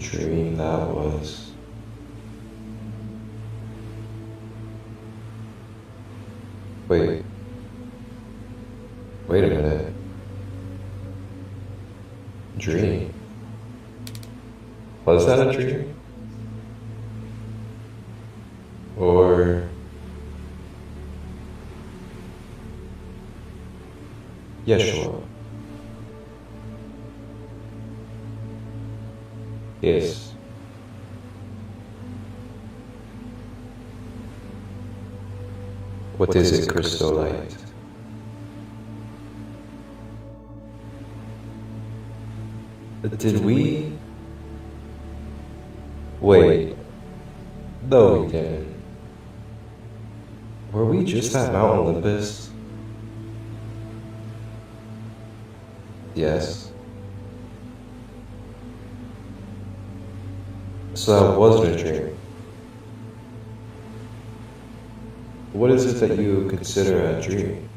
dream that was. Wait a minute. Dream? Was that a dream? Or Yeshua? Yes. What is it, crystal light? Did we? Wait. No, we didn't. Were we just at Mount Olympus? Yes. So that wasn't a dream. What is it that you consider a dream,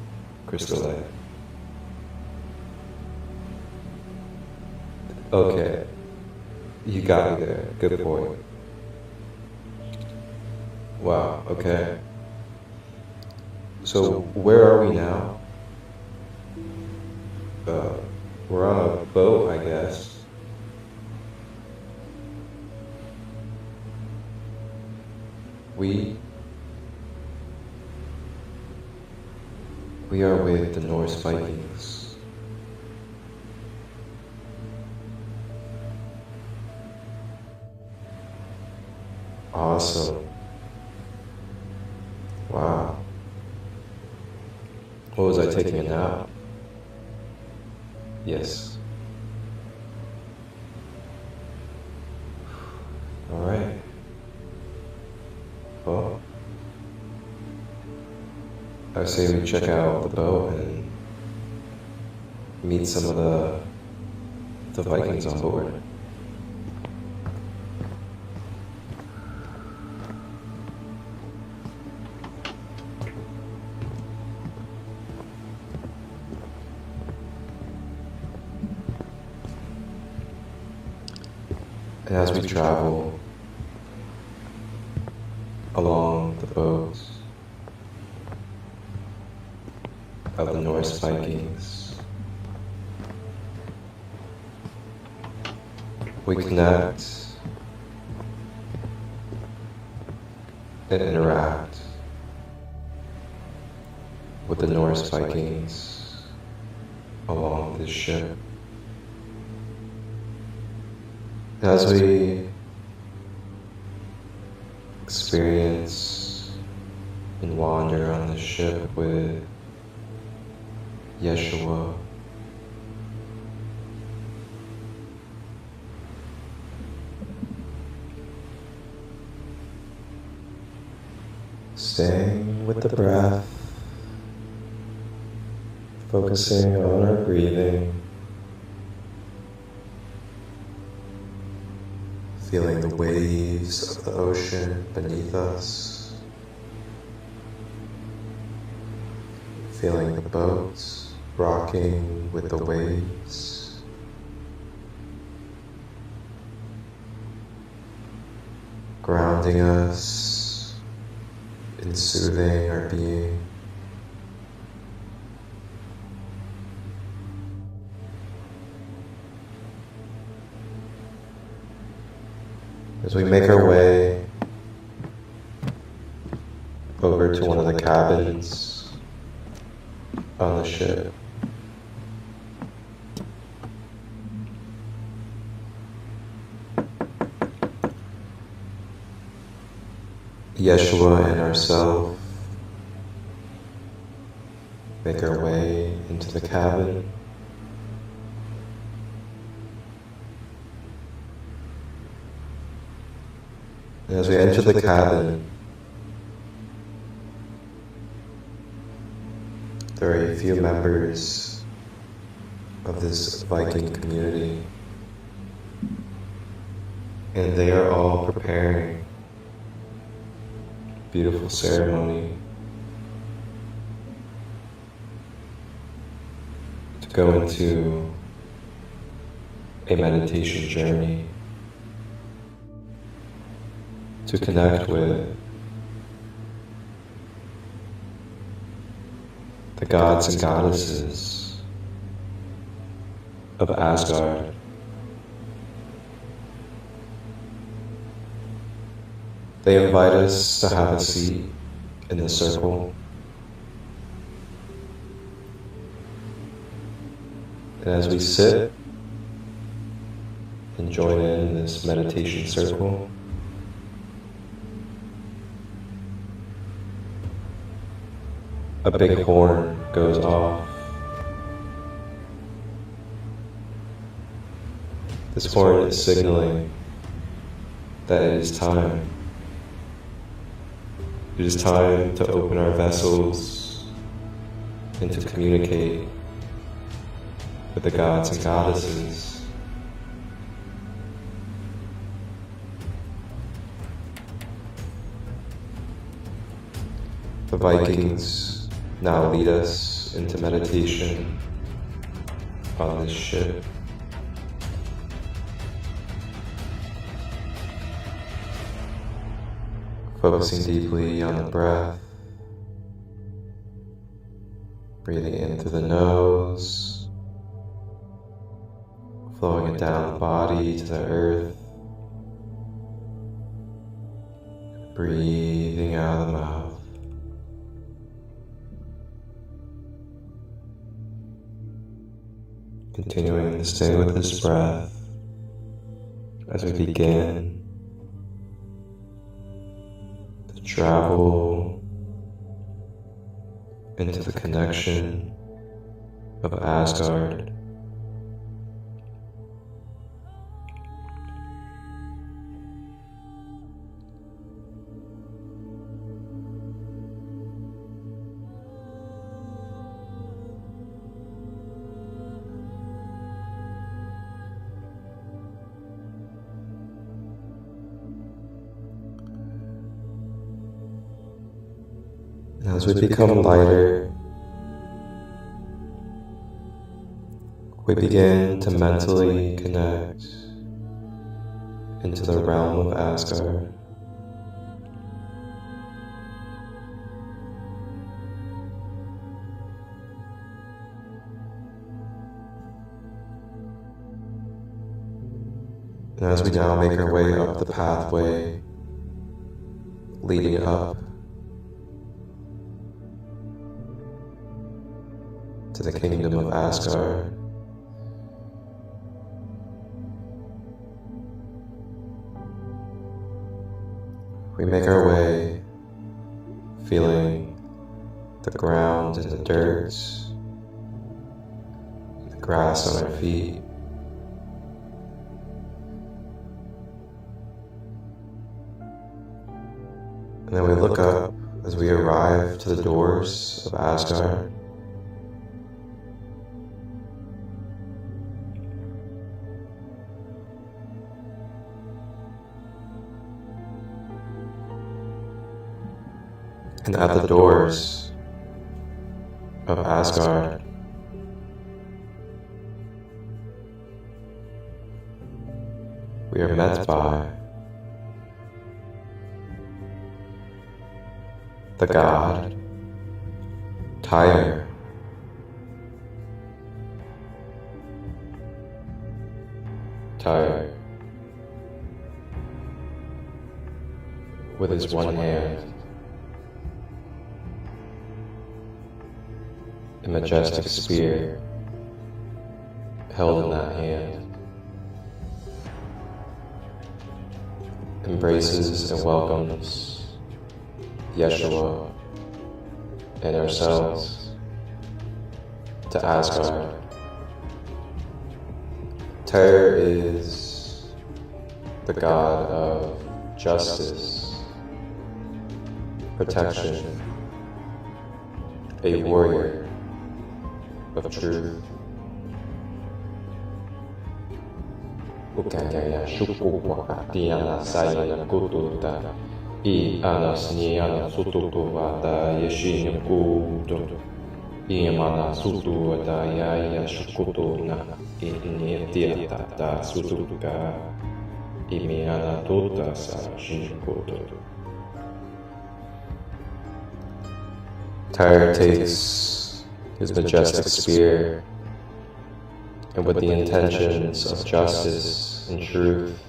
Crystal Light? Okay. You got me there. Good point. Wow, okay. So, where are we now? We're on a boat, I guess. We are with the Norse Vikings. Awesome. Wow. What was I taking a nap? Yes. Alright. Well, I say we check out the boat and meet some of the Vikings on board. And as we travel along the boats of the Norse Vikings, we connect and interact with the Norse Vikings along this ship. As we experience and wander on the ship with Yeshua, staying with the breath, focusing on our breathing, feeling the waves of the ocean beneath us, feeling the boats rocking with the waves, grounding us and soothing our being. As we make our way over to one of the cabins on the ship, Yeshua and ourselves make our way into the cabin. And as we enter the cabin, there are a few members of this Viking community, and they are all preparing a beautiful ceremony to go into a meditation journey to connect with the gods and goddesses of Asgard. They invite us to have a seat in the circle. And as we sit and join in this meditation circle, a big horn goes off. This horn is signaling that it is time. It is time to open our vessels and to communicate with the gods and goddesses. The Vikings now lead us into meditation on this ship. Focusing deeply on the breath, breathing in through the nose, flowing it down the body to the earth, breathing out of the mouth. Continuing to stay with this breath as we begin to travel into the connection of Asgard. As we become lighter, we begin to mentally connect into the realm of Asgard. And as we now make our way up the pathway leading up to the kingdom of Asgard, we make our way feeling the ground and the dirt, the grass on our feet. And then we look up as we arrive to the doors of Asgard. And at the doors of Asgard, we are met by the god Tyr. Tyr, with his one hand, a majestic spear held in that hand, embraces and welcomes Yeshua and ourselves to Asgard. Tyr is the god of justice, protection, a warrior of truth. Gaia shukuwa atiana sayana kututa I anasniana sututuata yeshin kuto Imana sutuata yaya shukutuna Inyetiata sutuka imiana tota sa shinkoto. Tyre takes his majestic spear, and with the intentions of justice and truth,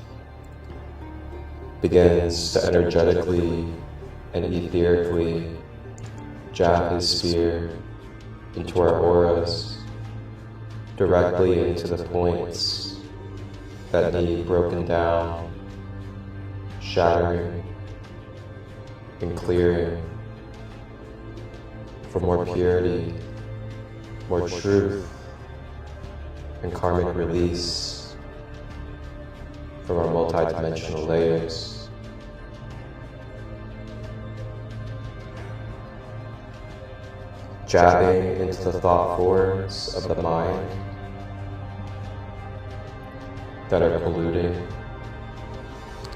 begins to energetically and etherically jab his spear into our auras, directly into the points that need broken down, shattering, and clearing for more purity, more truth, and karmic release from our multidimensional layers. Jabbing into the thought forms of the mind that are polluting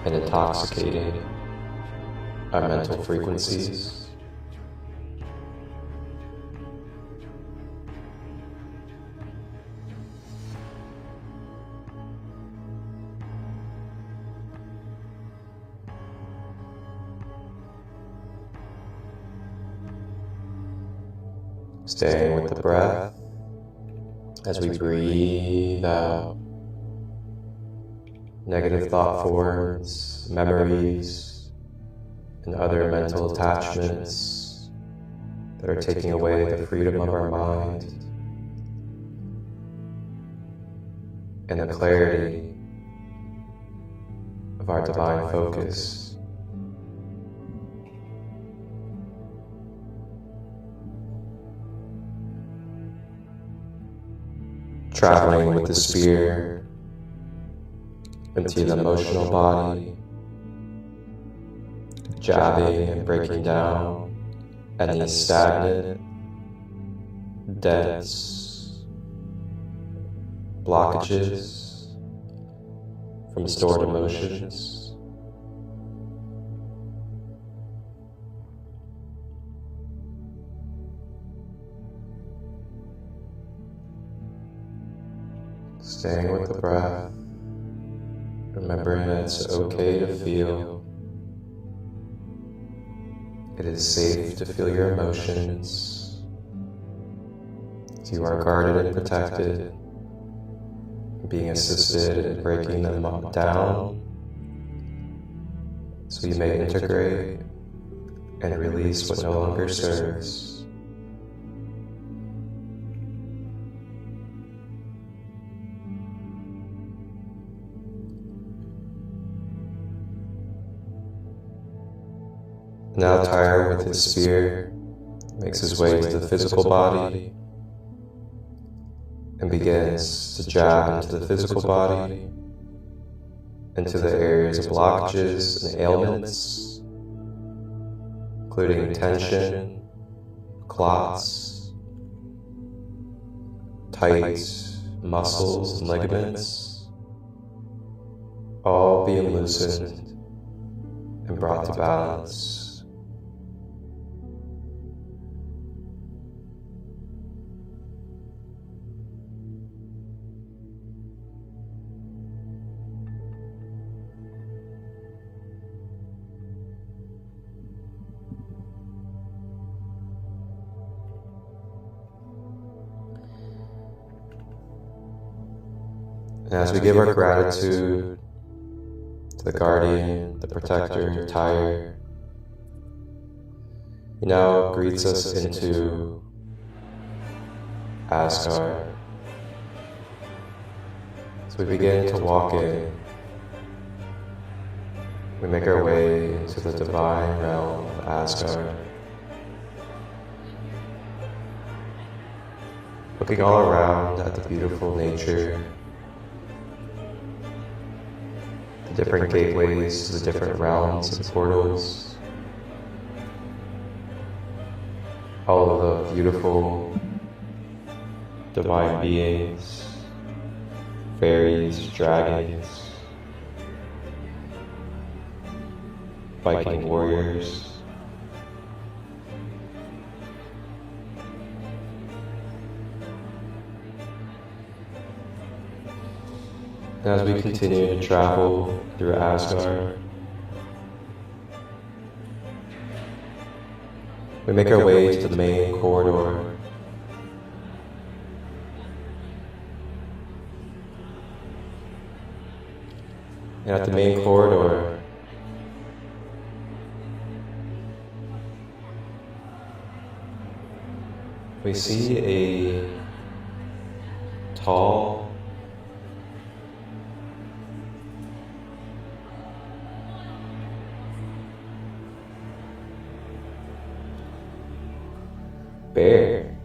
and intoxicating our mental frequencies. Staying with the breath as we breathe out negative thought forms, memories, and other mental attachments that are taking away the freedom of our mind and the clarity of our divine focus. Traveling with the spear into the emotional body, jabbing and breaking down any stagnant, dense blockages from stored emotions. Staying with the breath, remembering that it's okay to feel. It is safe to feel your emotions. You are guarded and protected, being assisted in breaking them down so you may integrate and release what no longer serves. Now Tyre, with his spear, makes his way to the physical body and begins to jab into the physical body, into the areas of blockages and ailments, including tension, clots, tight muscles and ligaments, all being loosened and brought to balance. And as we give our gratitude to the guardian, the protector, Tyre, he now greets us into Asgard. So we begin to walk in. We make our way into the divine realm of Asgard. Looking all around at the beautiful nature, the different gateways to the different realms and portals, all of the beautiful divine beings, fairies, dragons, Viking warriors, As we continue to travel through Asgard, we make our way to the main corridor. And at the main corridor, we see a tall, bear.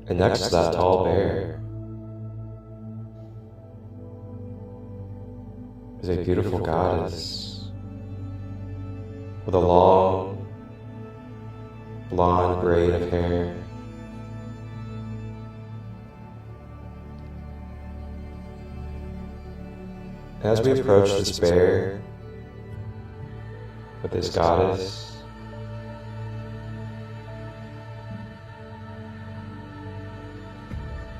And next to that tall bear is a beautiful goddess with a long, blonde braid of hair. As we approach this bear with this goddess,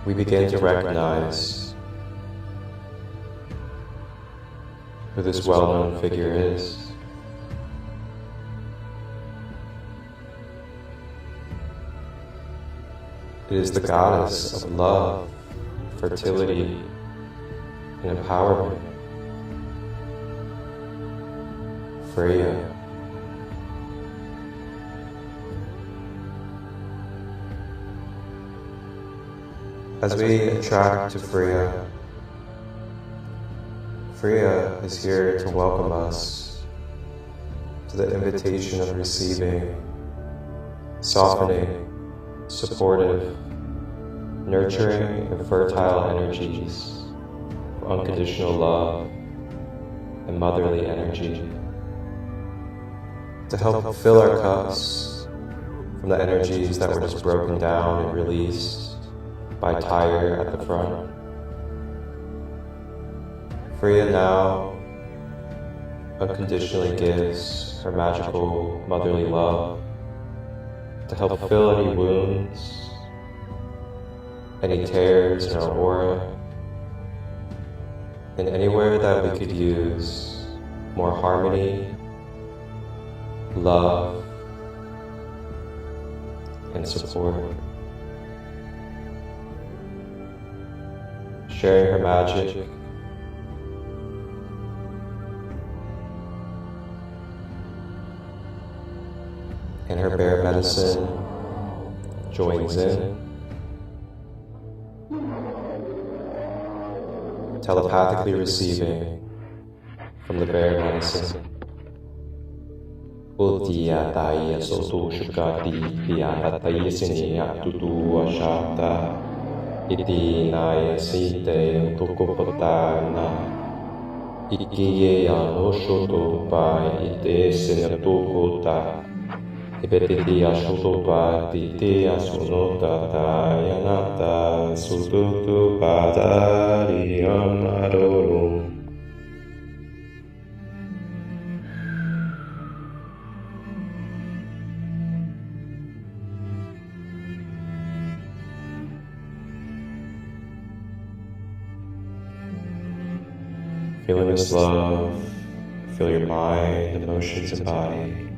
we begin to recognize who this well-known figure is. It is the goddess of love, fertility, and empowerment, Freyja. As we attract to Freyja, Freyja is here to welcome us to the invitation of receiving, softening, supportive, nurturing, and fertile energies of unconditional love and motherly energy to help fill our cups from the energies that were just broken down and released by Tyre at the front. Freyja now unconditionally gives her magical motherly love to help fill any wounds, any tears in our aura, and anywhere that we could use more harmony, love, and support. Sharing her magic and her bear medicine joins in, telepathically receiving from the bear medicine. Ultia Daya Sotu Shukati Piata Yesini Atutu Ashata Iti Naya Site Tokopotana Ikiye Anoshotopa Ite Senatokota Ipetiti Ashotopa Titi Asunota Tayanata Sututu Padari Amarorum. Feeling this love, feel your mind, emotions, and body.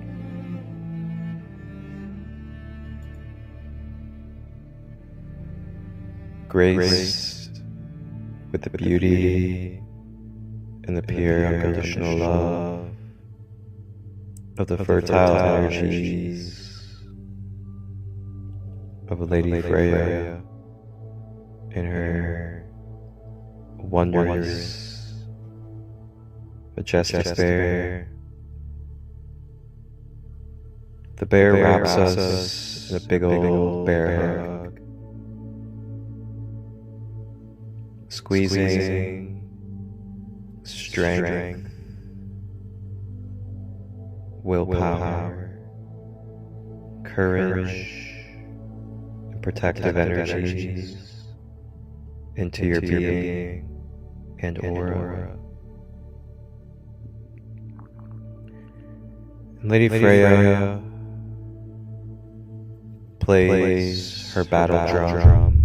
Graced with the beauty and the pure unconditional love of the fertile energies of Lady Freyja and her wondrous, majestic bear. The bear wraps us in a big old bear hug, squeezing strength, willpower, courage, and protective energies into your being and aura. Lady Freyja plays her battle drum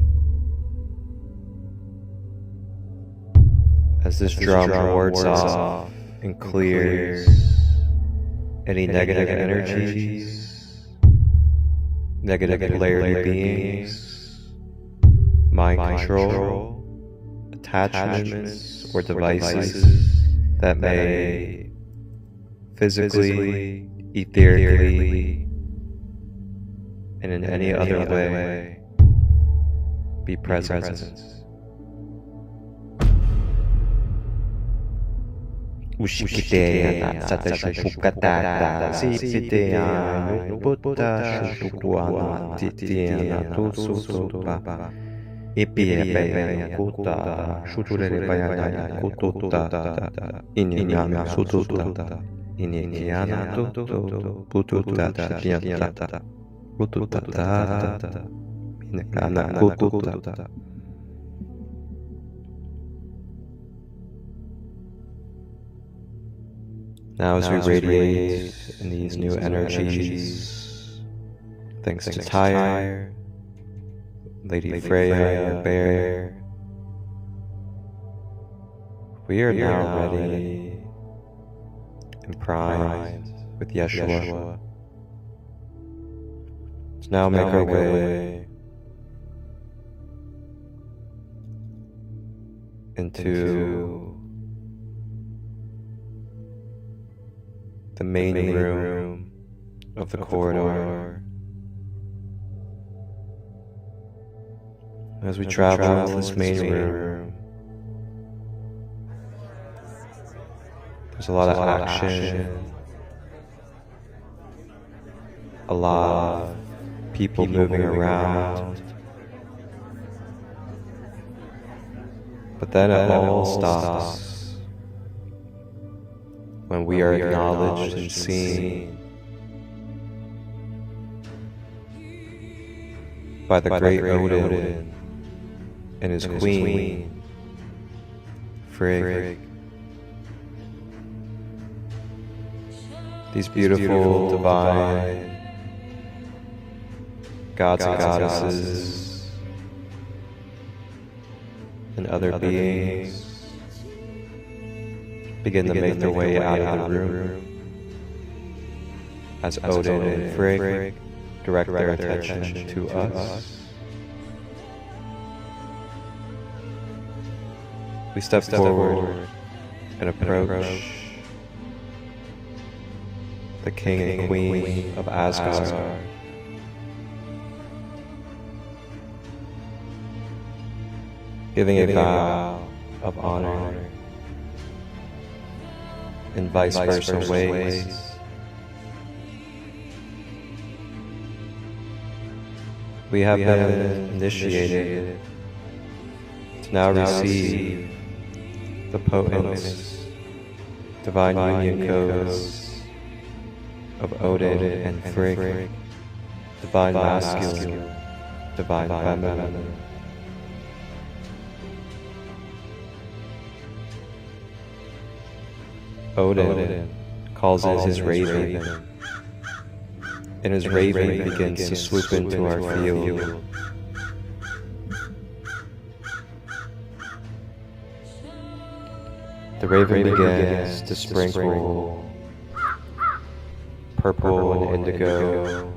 as this drum wards off and clears any negative energies, negative polarity beings, mind control, attachments, or devices that may physically, etherically, and in any other way be present. Ushikiteya Satashupukatada Sipiteya Nuputa Shutuana Titiana Tusupa Ipiya Kuta Shuture Bayana Kututa Iniana Sututa Iniana Tutu Pututa Pianta Pututa Inekana Kututa. Now as we radiate in these new energies, thanks to Tyre, Lady Freyja, Bear, we are now ready and primed with Yeshua to now make our way into the main room of the corridor. As we travel into this main room, there's a lot of action, a lot of people moving around, but then it all stops when we are acknowledged and seen by the great Odin and his queen, Freyja. These beautiful, divine gods and goddesses and other beings begin to make their way out of the room as Odin and Freyja direct their attention to us. We step forward and approach the king and queen of Asgard, giving a vow of honor in vice versa ways. We have been initiated to now receive the potent divine union codes of Odin and Freyja, divine masculine, divine feminine. Odin calls it his raven, and his raven begins to swoop into our field. The raven begins to sprinkle purple and indigo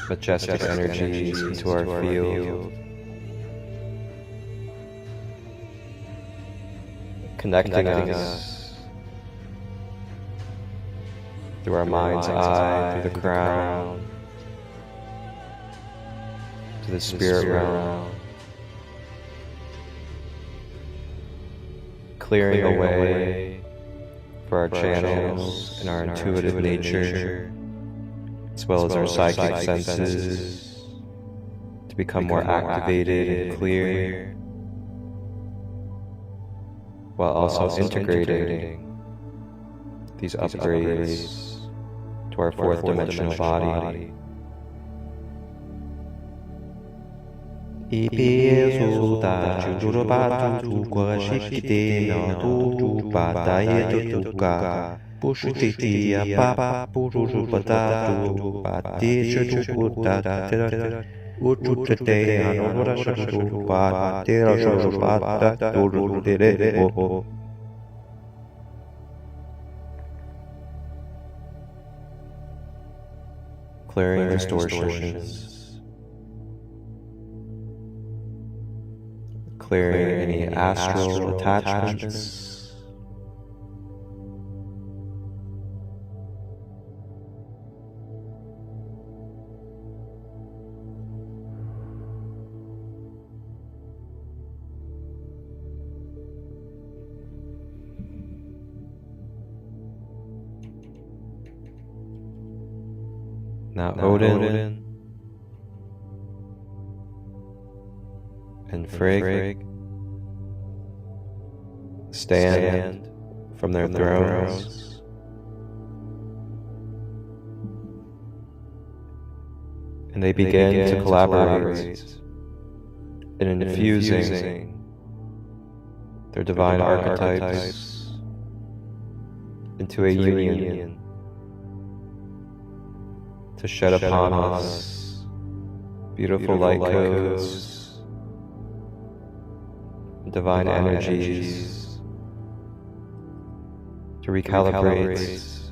majestic energies into our field, connecting us through our mind's eye, through the crown, to the spirit realm, clearing a way for our channels and our intuitive nature, as well as our psychic senses, to become more activated and clear, while also integrating these upgrades to our fourth dimensional body. Uchutate anora shuru pa tera shuru pa ta duru dere ho. Clearing distortions, clearing any astral attachments, now Odin and Freyja stand from their thrones and they begin to collaborate in infusing their divine archetypes into a union to shed upon us beautiful light codes, divine energies, to recalibrate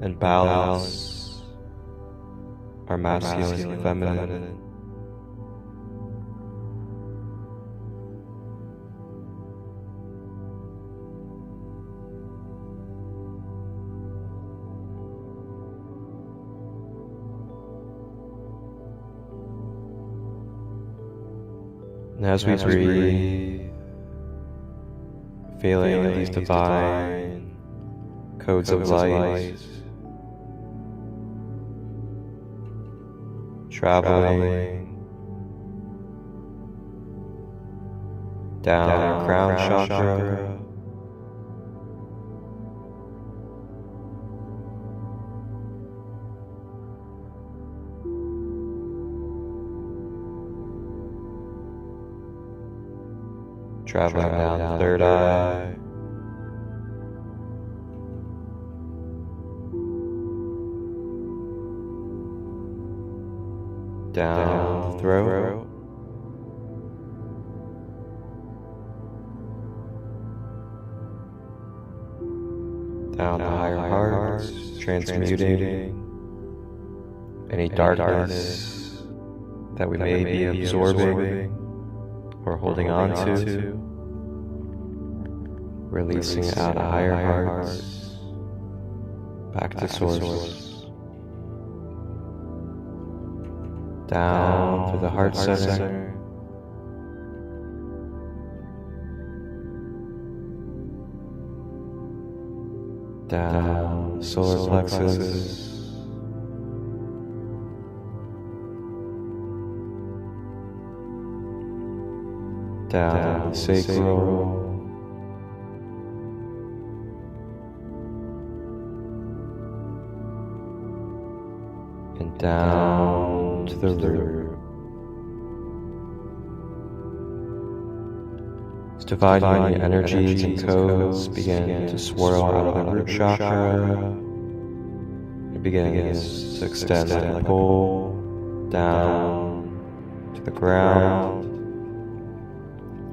and balance our masculine and feminine. And as we breathe, feeling these divine codes of light traveling down our crown chakra, traveling down the third eye, down the throat, down the higher hearts, transmuting any darkness that we may be absorbing or holding on to, releasing it out of higher hearts, back to source, down through the heart center, down solar plexus, down sacral, and down to the root. As divine union energies and codes begin to swirl out of the root chakra, it begins to extend and pull down to the ground.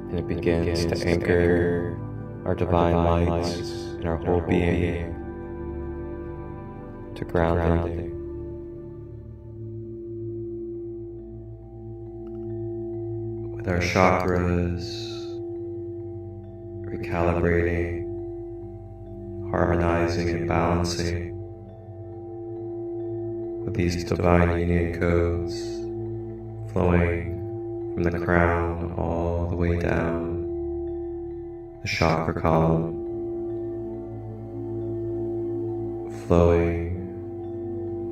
And it begins to anchor our divine light in our whole being to grounding. With our chakras recalibrating, harmonizing and balancing with these divine union codes flowing from the crown all the way down the chakra column, flowing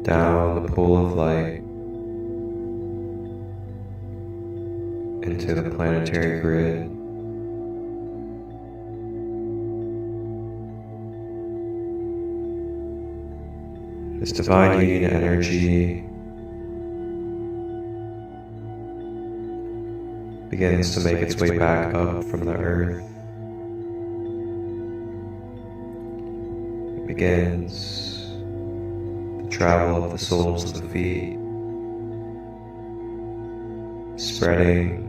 down the pool of light into the planetary grid. This divine union energy begins to make its way back up from the earth. It begins the travel of the soles of the feet, spreading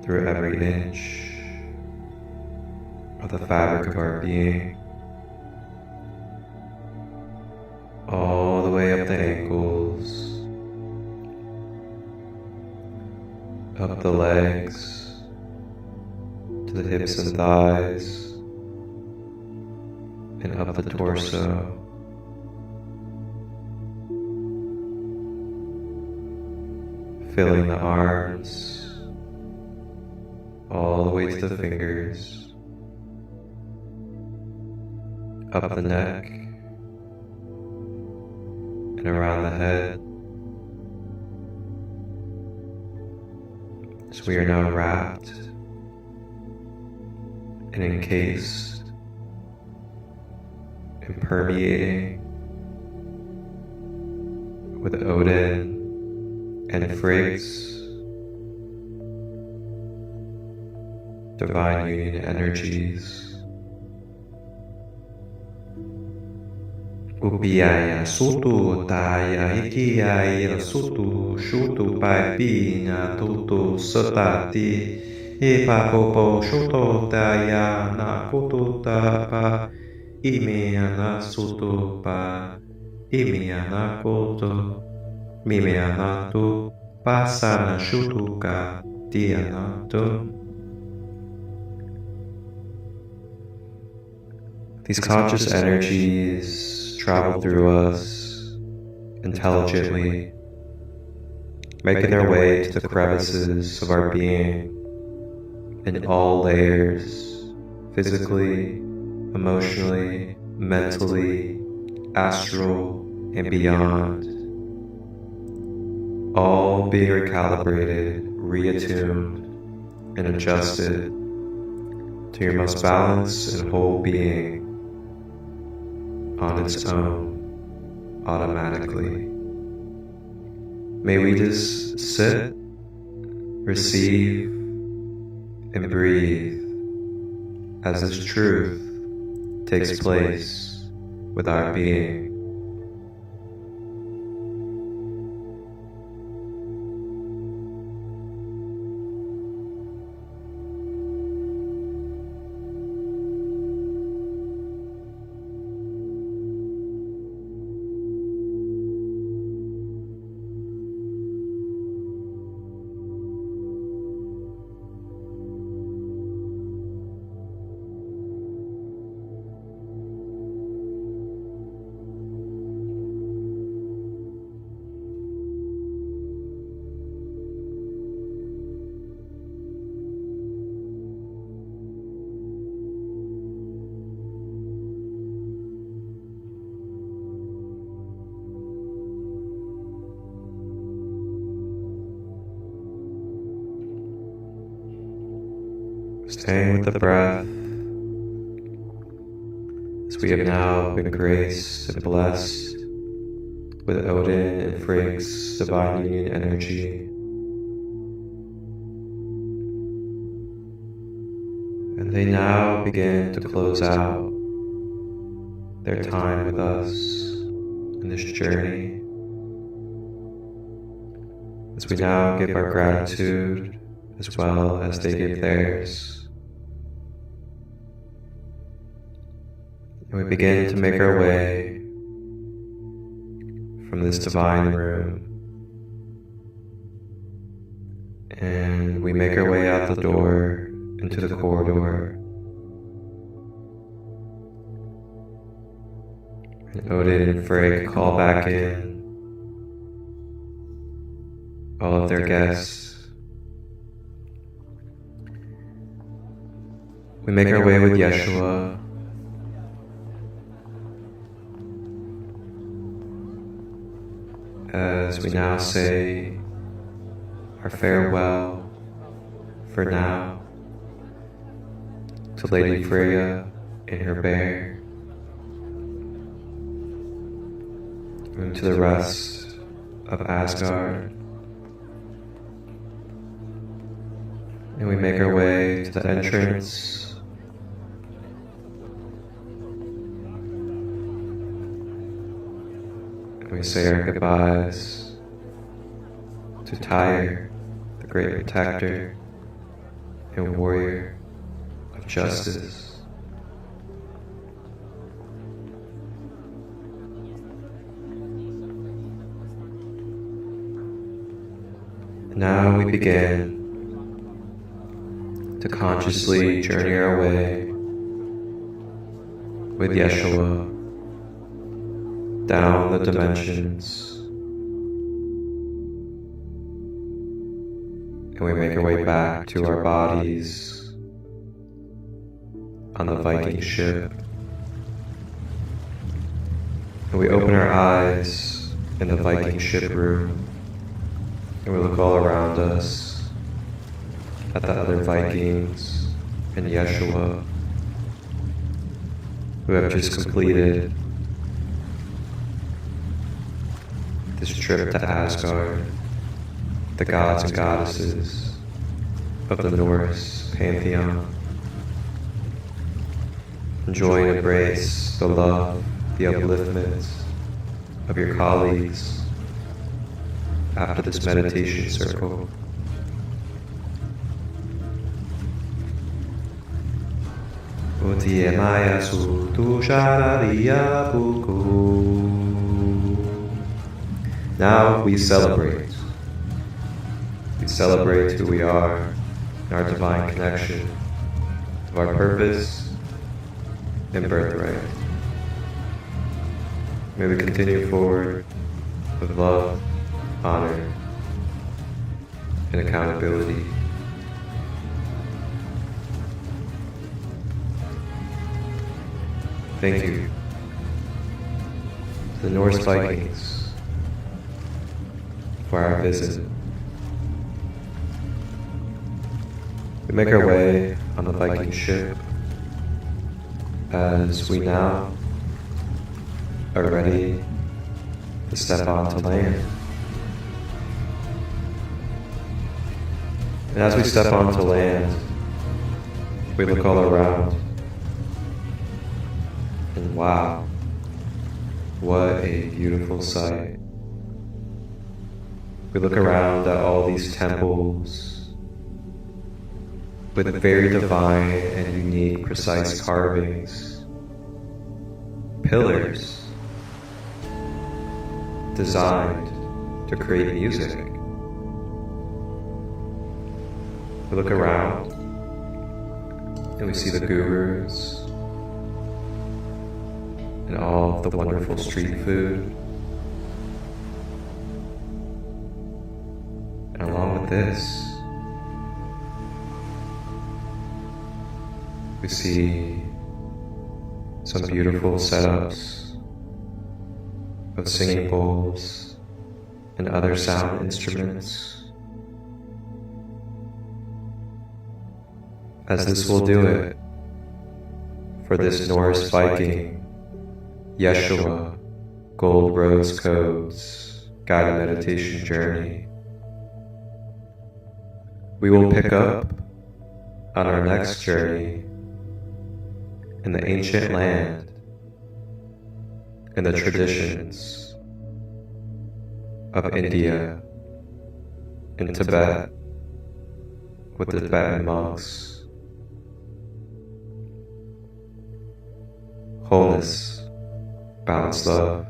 through every inch of the fabric of our being, all the way up the ankles, up the legs, to the hips and thighs, and up the torso. Filling the arms, all the way to the fingers, up the neck, and around the head. So we are now wrapped and encased and permeating with Odin and Freyja's divine union energies. Upiaya sutu taya ikiaya sutu shutu pai pinya tutu setati ipa popo shuto taya na kutu tapa imiana sutu pa imiana kutu Mimeanatu pasana shutuka dianatu. These conscious energies travel through us intelligently, making their way to the crevices of our being in all layers, physically, emotionally, mentally, astral, and beyond. All being recalibrated, reattuned, and adjusted to your most balanced and whole being on its own, automatically. May we just sit, receive, and breathe as this truth takes place with our being. Staying with the breath, as we have now been graced and blessed with Odin and Freyja's divine union energy. And they now begin to close out their time with us in this journey, as we now give our gratitude as well as they give theirs. And we begin to make our way from this divine room, and we make our way out the door into the corridor. And Odin and Freyja call back in all of their guests. We make our way with Yeshua, as we now say our farewell for now to Lady Freyja and her bear, and to the rest of Asgard. And we make our way to the entrance and we say our goodbyes to Tyre, great protector and warrior of justice. Now we begin to consciously journey our way with Yeshua down the dimensions, and we make our way back to our bodies on the Viking ship, and we open our eyes in the Viking ship room, and we look all around us at the other Vikings and Yeshua who have just completed this trip to Asgard, the gods and goddesses of the Norse pantheon. Enjoy and embrace the love, the upliftment of your colleagues after this meditation circle. Now we celebrate. We celebrate who we are and our divine connection of our purpose and birthright. May we continue forward with love, honor, and accountability. Thank you to the Norse Vikings for our visit. We make our way on the Viking ship as we now are ready to step onto land. And as we step onto land, we look all around. And wow, what a beautiful sight. We look around at all these temples with very divine and unique, precise carvings, pillars designed to create music. We look around and we see the gurus and all of the wonderful street food. And along with this, we see some beautiful setups of singing bowls and other sound instruments. As this will do it for this Norse Viking Yeshua Gold Rose Codes guided meditation journey. We will pick up on our next journey in the ancient land and the traditions of India and Tibet with the Tibetan monks. Wholeness, balanced love,